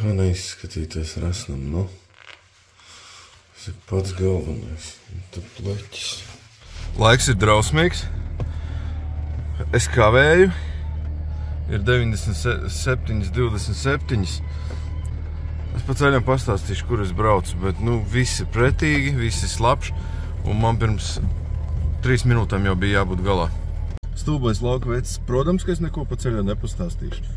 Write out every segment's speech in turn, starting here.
Kā neizskatīties resnam, nu? Tas ir pats galvenais. Tad pleķis. Laiks ir drausmīgs. Es kavēju. Ir 97:27. Es pa ceļam pastāstīšu, kur es braucu, bet, visi ir pretīgi, visi ir slapši, un man pirms 3 minūtēm jau bija jābūt galā. Stulbais lauka veids, protams, ka es neko pa ceļā nepastāstīšu.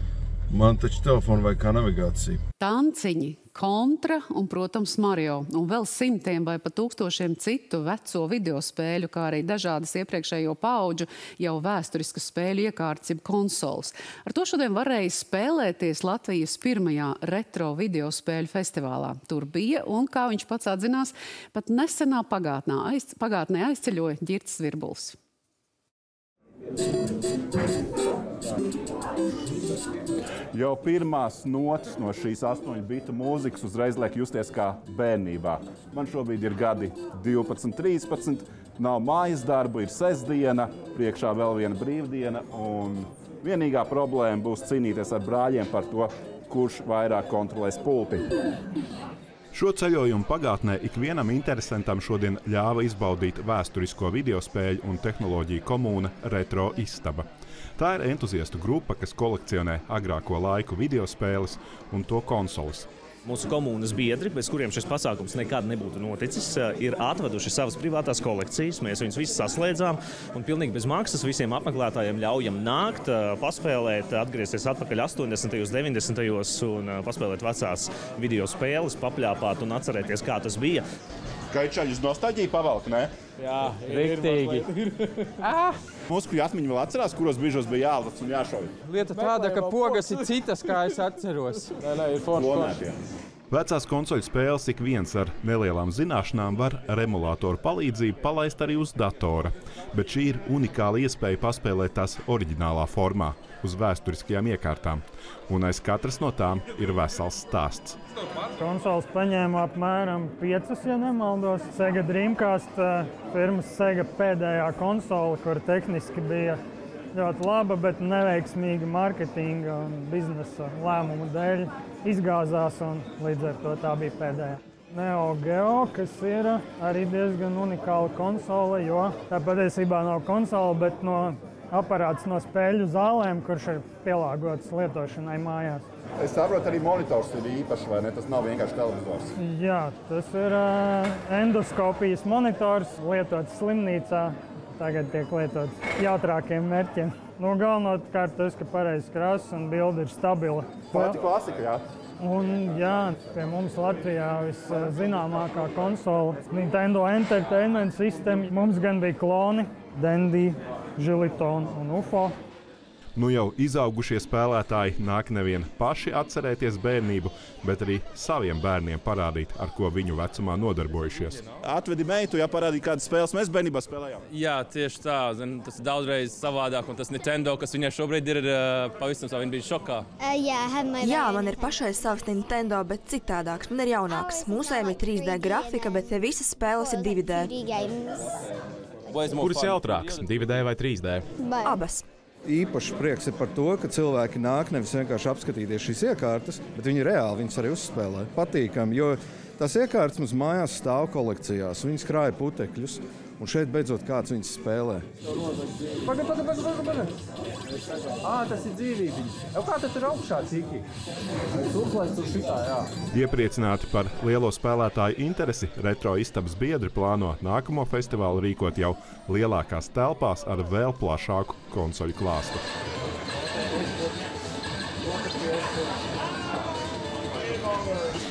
Man taču telefonu vai kā navigācija. Tanciņi, Kontra un, protams, Mario. Un vēl simtiem vai pat tūkstošiem citu veco video spēļu, kā arī dažādas iepriekšējo paudžu jau vēsturiskas spēļu iekārtas, jeb konsoles. Ar to šodien varēja spēlēties Latvijas pirmajā retro video spēļu festivālā. Tur bija, un, kā viņš pats atzinās, pat nesenā pagātnē aizceļoja Ģirts Virbuls. Jau pirmās notas no šīs 8-bitu mūzikas uzreiz liek justies kā bērnībā. Man šobrīd ir gadi 12, 13, nav mājas darbu, ir sestdiena, priekšā vēl viena brīvdiena, un vienīgā problēma būs cīnīties ar brāļiem par to, kurš vairāk kontrolēs pulti. Šo ceļojumu pagātnē ikvienam interesantam šodien ļāva izbaudīt vēsturisko videospēļu un tehnoloģiju komūna Retro Istaba. Tā ir entuziastu grupa, kas kolekcionē agrāko laiku videospēles un to konsoles. Mūsu komūnas biedri, bez kuriem šis pasākums nekad nebūtu noticis, ir atveduši savas privātās kolekcijas. Mēs viņus visus saslēdzām un pilnīgi bez maksas visiem apmeklētājiem ļaujam nākt, paspēlēt, atgriezties atpakaļ 80. 90. un paspēlēt vecās video spēles, papļāpāt un atcerēties, kā tas bija. Gaičaļus nostalģiju pavalk, ne? Jā, riktīgi. Mūsu atmiņu vēl atcerās, kuros brīžos bija jālec un jāšauj. Lieta tāda, ka pogas ir citas, kā es atceros. Nē, ir forši. Vecās konsoļu spēles ik viens ar nelielām zināšanām var ar emulātoru palīdzību palaist arī uz datora. Bet šī ir unikāla iespēja paspēlēt tās oriģinālā formā, uz vēsturiskajām iekārtām. Un aiz katras no tām ir vesels stāsts. Konsoles paņēma apmēram 5, ja nemaldos. Sega Dreamcast, firmas Sega pēdējā konsole, kur tehniski bija ļoti laba, bet neveiksmīga marketinga un biznesa lēmumu dēļ izgāzās, un līdz ar to tā bija pēdējā. Neo Geo, kas ir arī diezgan unikāla konsole, jo tā patiesībā nav konsole, bet aparāts no spēļu zālēm, kurš ir pielāgots lietošanai mājās. Es saprotu, arī monitors ir īpašs, vai ne? Tas nav vienkārši televizors. Jā, tas ir endoskopijas monitors, lietots slimnīcā. Tagad tiek lietots jautrākiem mērķiem. Galvenokārt tas, ka pareizs krāsas un bilde ir stabila. Pati klasika, jā. Un jā, pie mums Latvijā viszināmākā konsole Nintendo Entertainment System. Mums gan bija kloni, Dendy, Žiliton un UFO. Nu jau izaugušie spēlētāji nāk nevien paši atcerēties bērnību, bet arī saviem bērniem parādīt, ar ko viņu vecumā nodarbojušies. Atvedi meitu, parādīt, kādas spēles mēs bērnībā spēlējām? Jā, tieši tā. Tas ir daudzreiz savādāk, un tas Nintendo, kas viņai šobrīd ir pavisam savu, viņa bija šokā. Jā, man ir pašai savs Nintendo, bet citādāks. Man ir jaunāks. Mūsējiem ir 3D grafika, bet visas spēles ir 2D. Kuras jautrāks, 2D vai 3D? Abas. Īpaši prieks ir par to, ka cilvēki nāk nevis vienkārši apskatīties šīs iekārtas, bet viņi reāli viņas arī uzspēlē. Patīkami, jo tās iekārtas mums mājās stāv kolekcijās, viņas krāja putekļus, un šeit beidzot kāds viņas spēlē. Pagaid. Tas ir dzīvībiņš. Kā tas ir augšā ciki? Iepriecināti par lielo spēlētāju interesi, Retro Istabas biedri plāno nākamo festivālu rīkot jau lielākās telpās ar vēl plašāku konsoļu klāstu.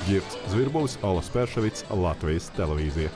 Ģirts Zvirbulis, Olas Perševics, Latvijas televīzija.